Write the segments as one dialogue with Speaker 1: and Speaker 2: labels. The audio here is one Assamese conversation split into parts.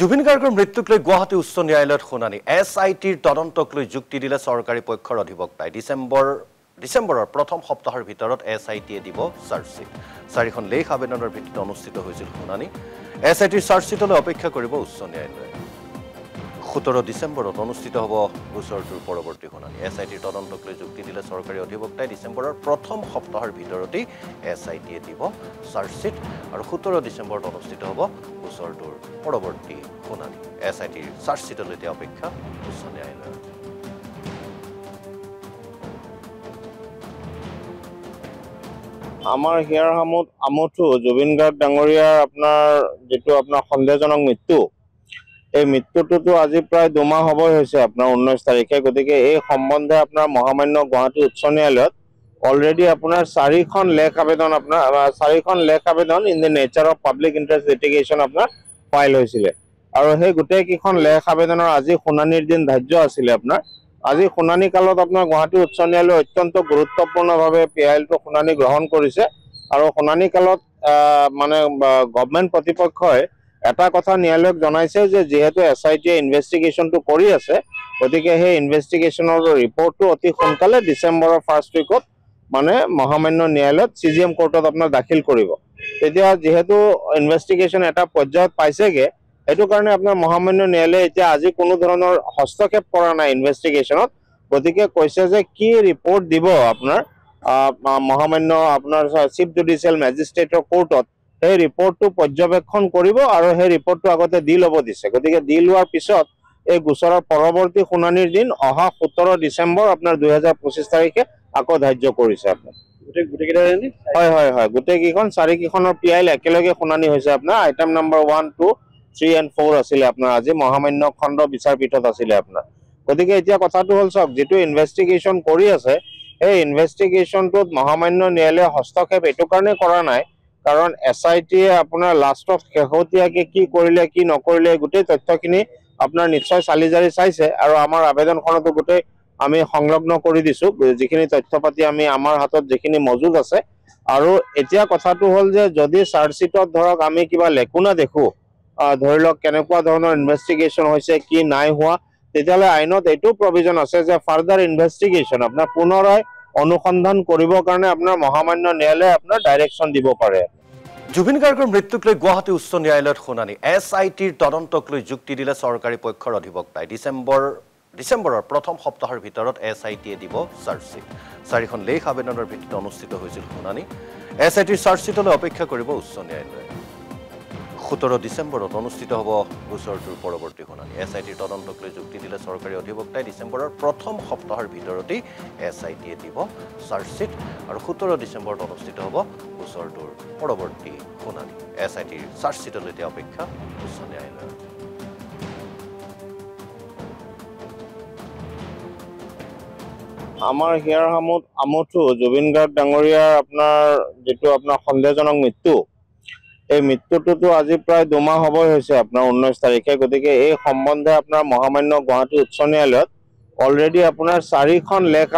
Speaker 1: জুবিন গাৰ্গৰ মৃত্যুক লৈ গুৱাহাটী উচ্চ ন্যায়ালয়ত শুনানি SITৰ তদন্তক লৈ যুক্তি দিলে চৰকাৰী পক্ষৰ অধিবক্তাই ডিচেম্বৰৰ প্ৰথম সপ্তাহৰ ভিতৰত SITয়ে দিব চাৰ্জশ্বিট 4খন লেখ আবেদনৰ ভিত্তিত অনুষ্ঠিত হৈছিল শুনানি SITৰ চাৰ্জশ্বিটলৈ অপেক্ষা কৰিব উচ্চ ন্যায়ালয়ে 17 ডিচেম্বৰত অনুষ্ঠিত হ'ব গোচৰটোৰ পৰৱৰ্তী শুনানি SITৰ তদন্তক লৈ যুক্তি দিলে চৰকাৰী অধিবক্তাই ডিচেম্বৰৰ প্ৰথম সপ্তাহৰ ভিতৰতেই SITয়ে দিব চাৰ্জশ্বিট আৰু 17 ডিচেম্বৰত অনুষ্ঠিত হ'ব গোচৰটোৰ পৰৱৰ্তী শুনানি SITৰ চাৰ্জশ্বিটলৈ অপেক্ষা উচ্চ ন্যায়ালয়ৰ
Speaker 2: আমাৰ হিয়াৰ আমঠু জুবিন গাৰ্গ ডাঙৰীয়াৰ আপোনাৰ যেটো আপোনাৰ সন্দেহজনক মৃত্যু এই মৃত্যুটো আজি প্ৰায় 2 মাহ হ'বই হৈছে আপোনাৰ 19 তাৰিখে গতিকে এই সম্বন্ধে আপোনাৰ মহামান্য গুৱাহাটী উচ্চ ন্যায়ালয়ত অলৰেডি আপোনাৰ 4খন লেখ আবেদন in the nature of public interest litigation আপোনাৰ ফাইল হৈছিল আৰু সেই গোটেই কিখন লেখ আবেদনৰ আজি শুনানিৰ দিন ধাৰ্য আছিল আপোনাৰ আজি শুনানি কালত আপোনাৰ গুৱাহাটী উচ্চ ন্যায়ালয়ে অত্যন্ত গুৰুত্বপূৰ্ণভাৱে পিআইএলটো শুনানি গ্ৰহণ কৰিছে আৰু শুনানি কালত মানে গভৰ্ণমেণ্ট প্ৰতিপক্ষই এটা কথা ন্যায়ালয়ক জনাইছে যে যেহেতু SITয়ে ইনভেষ্টিগেশ্যনটো কৰি আছে গতিকে সেই ইনভেষ্টিগেশ্যনৰ ৰিপৰ্টটো অতি সোনকালে ডিচেম্বৰৰ ফাৰ্ষ্ট উইকত মানে মহামান্য ন্যায়ালয়ত CGM কোৰ্টত আপোনাৰ দাখিল কৰিব তেতিয়া যেহেতু ইনভেষ্টিগেশ্যন এটা পৰ্যায়ত পাইছেগে এটো কাৰণে আপোনাৰ মহামান্য ন্যায়ালয়ে এতিয়া আজি কোনো ধৰণৰ হস্তক্ষেপ কৰা নাই ইনভেষ্টিগেশ্যনত গতিকে কৈছে যে কি ৰিপৰ্ট দিব আপোনাৰ মহামান্য আপোনাৰ চিফ জুডিচিয়েল মেজিষ্ট্ৰেটৰ কোৰ্টত এই ৰিপৰ্টটো পৰ্যবেক্ষণ কৰিব আৰু সেই ৰিপৰ্টটো আগতে দি ল'ব দিছে গতিকে দি লোৱাৰ পিছত এই গোচৰৰ পৰৱৰ্তী শুনানিৰ দিন অহা 17 ডিচেম্বৰ আপোনাৰ 2025 তাৰিখে আকৌ ধাৰ্য কৰিছে আপোনাৰ গোটেই কেইখন 4কেইখনৰ পিআইএল একেলগে শুনানি হৈছে আপোনাৰ আইটেম নম্বৰ 1 2 3 and 4 আছিল আপোনাৰ আজি মহামান্য খণ্ড বিচাৰপীঠত আছিল আপোনাৰ গতিকে এতিয়া কথাটো হ'ল সব যেটো ইনভেষ্টিগেশ্যন কৰি আছে এই ইনভেষ্টিগেশ্যনটোত মহামান্য ন্যায়ালয়ে হস্তক্ষেপ এটো কাৰণে কৰা নাই কাৰণ SITয়ে আপোনাৰ লাষ্টত শেহতীয়াকে কি কৰিলে কি নকৰিলে গোটেই তথ্যখিনি আপোনাৰ নিশ্চয় চালিজাৰি চাইছে আৰু আমাৰ আবেদনখনতো গোটেই আমি সংলগ্ন কৰি দিছো যিখিনি তথ্য পাতি আমি আমাৰ হাতত যিখিনি মজুদ আছে আৰু এতিয়া কথাটো হ'ল যে যদি চাৰ্জশ্বিটত ধৰক আমি কিবা লেকুনা দেখো ধৰি লওক কেনেকুৱা ধৰণৰ ইনভেষ্টিগেশ্যন হৈছে কি নাই হোৱা তেতিয়ালে আইনত এটো প্ৰভিজন আছে যে ফাৰ্দাৰ ইনভেষ্টিগেশ্যন আপোনাৰ পুনৰাই অনুসন্ধান কৰিবৰ কাৰণে আপোনাৰ মহামান্য ন্যায়ালয়ে আপোনাৰ ডাইৰেকচন দিব পাৰে
Speaker 1: জুবিন গাৰ্গৰ মৃত্যুক লৈ গুৱাহাটী উচ্চ ন্যায়ালয়ত শুনানি SITৰ তদন্তক লৈ যুক্তি দিলে চৰকাৰী পক্ষৰ অধিবক্তাই ডিচেম্বৰৰ প্ৰথম সপ্তাহৰ ভিতৰত SITয়ে দিব চাৰ্জশ্বিট 4খন লেখ আবেদনৰ ভিত্তিত অনুষ্ঠিত হৈছিল শুনানি SITৰ চাৰ্জশ্বিটলৈ অপেক্ষা কৰিব উচ্চ ন্যায়ালয়ে 17 ডিচেম্বৰত অনুষ্ঠিত হ'ব গোচৰটোৰ পৰৱৰ্তী শুনানি SITৰ তদন্তক লৈ যুক্তি দিলে চৰকাৰী অধিবক্তাই ডিচেম্বৰৰ প্ৰথম সপ্তাহৰ ভিতৰতেই SITয়ে দিব চাৰ্জশ্বিট আৰু 17 ডিচেম্বৰত অনুষ্ঠিত হ'ব গোচৰটোৰ পৰৱৰ্তী শুনানি SITৰ চাৰ্জশ্বিটলৈ অপেক্ষা উচ্চ ন্যায়ালয়ৰ
Speaker 2: আমাৰ হিয়াৰ আমঠু জুবিন গাৰ্গ ডাঙৰীয়াৰ আপোনাৰ যেটো আপোনাৰ সন্দেহজনক মৃত্যু এই মৃত্যুটো আজি প্ৰায় 2 মাহ হ'বই হৈছে আপোনাৰ 19 তাৰিখে গতিকে এই সম্বন্ধে আপোনাৰ মহামান্য গুৱাহাটী উচ্চ ন্যায়ালয়ত অলৰেডি আপোনাৰ 4খন লেখ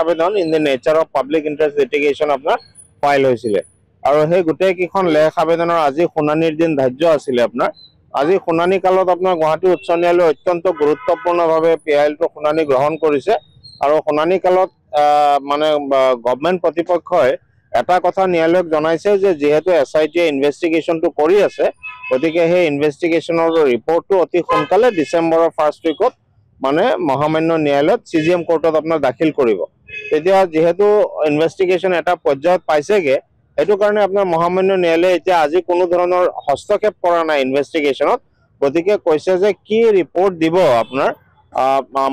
Speaker 2: আবেদন in the nature of public interest litigation আপোনাৰ ফাইল হৈছিল আৰু সেই গোটেই কিখন লেখ আবেদনৰ আজি শুনানিৰ দিন ধাৰ্য আছিল আপোনাৰ আজি শুনানি কালত আপোনাৰ গুৱাহাটী উচ্চ ন্যায়ালয়ে অত্যন্ত গুৰুত্বপূৰ্ণভাৱে পিআইএলটো শুনানি গ্ৰহণ কৰিছে আৰু শুনানি কালত মানে গভৰ্ণমেণ্ট প্ৰতিপক্ষই এটা কথা ন্যায়ালয়ক জনাইছে যে যেহেতু SITয়ে ইনভেষ্টিগেশ্যনটো কৰি আছে গতিকে সেই ইনভেষ্টিগেশ্যনৰ ৰিপৰ্টটো অতি সোনকালে ডিচেম্বৰৰ ফাৰ্ষ্ট উইকত মানে মহামান্য ন্যায়ালয়ত CGM কোৰ্টত আপোনাৰ দাখিল কৰিব তেতিয়া যেহেতু ইনভেষ্টিগেশ্যন এটা পৰ্যায়ত পাইছেগে এটো কাৰণে আপোনাৰ মহামান্য ন্যায়ালয়ে এতিয়া আজি কোনো ধৰণৰ হস্তক্ষেপ কৰা নাই ইনভেষ্টিগেশ্যনত গতিকে কৈছে যে কি ৰিপৰ্ট দিব আপোনাৰ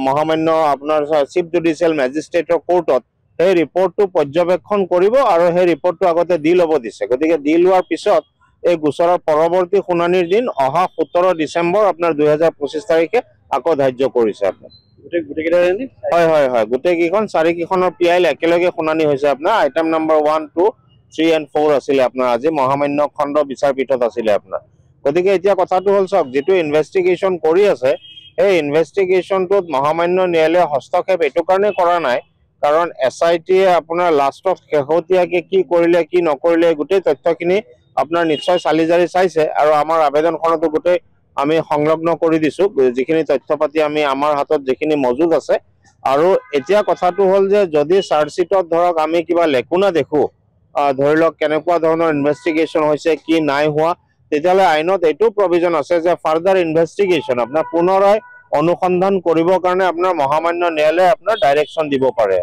Speaker 2: মহামান্য আপোনাৰ চিফ জুডিচিয়েল মেজিষ্ট্ৰেটৰ কোৰ্টত এই ৰিপৰ্টটো পৰ্যবেক্ষণ কৰিব আৰু সেই ৰিপৰ্টটো আগতে দি ল'ব দিছে গতিকে দি লোৱাৰ পিছত এই গোচৰৰ পৰৱৰ্তী শুনানিৰ দিন অহা 17 ডিচেম্বৰ আপোনাৰ 2025 তাৰিখে আকৌ ধাৰ্য কৰিছে আপোনাৰ গোটেই কেইখন 4কেইখনৰ পিআইএল একেলগে শুনানি হৈছে আপোনাৰ আইটেম নম্বৰ 1 2 3 and 4 আছিল আপোনাৰ আজি মহামান্য খণ্ড বিচাৰপীঠত আছিল আপোনাৰ গতিকে এতিয়া কথাটো হ'ল সব যেটো ইনভেষ্টিগেশ্যন কৰি আছে এই ইনভেষ্টিগেশ্যনটোত মহামান্য ন্যায়ালয়ে হস্তক্ষেপ এটো কাৰণে কৰা নাই কাৰণ SITয়ে আপোনাৰ লাষ্টত শেহতীয়াকে কি কৰিলে কি নকৰিলে গোটেই তথ্যখিনি আপোনাৰ নিশ্চয় চালি জাৰি চাইছে আৰু আমাৰ আবেদনখনতো গোটেই আমি সংলগ্ন কৰি দিছো, যিখিনি তথ্য পাতি আমি আমাৰ হাতত যিখিনি মজুদ আছে। আৰু এতিয়া কথাটো হ'ল যে যদি চাৰ্জশ্বিটত ধৰক আমি কিবা লেকুনা দেখো, ধৰি লওক কেনেকুৱা ধৰণৰ ইনভেষ্টিগেশ্যন হৈছে কি নাই হোৱা, তেতিয়াহ'লে আইনত এইটো প্ৰভিজন আছে যে ফাৰ্দাৰ ইনভেষ্টিগেশ্যন আপোনাৰ পুনৰাই অনুসন্ধান কৰিবৰ কাৰণে আপোনাৰ মহামান্য ন্যায়ালয়ে আপোনাৰ ডাইৰেকশ্যন দিব পাৰে।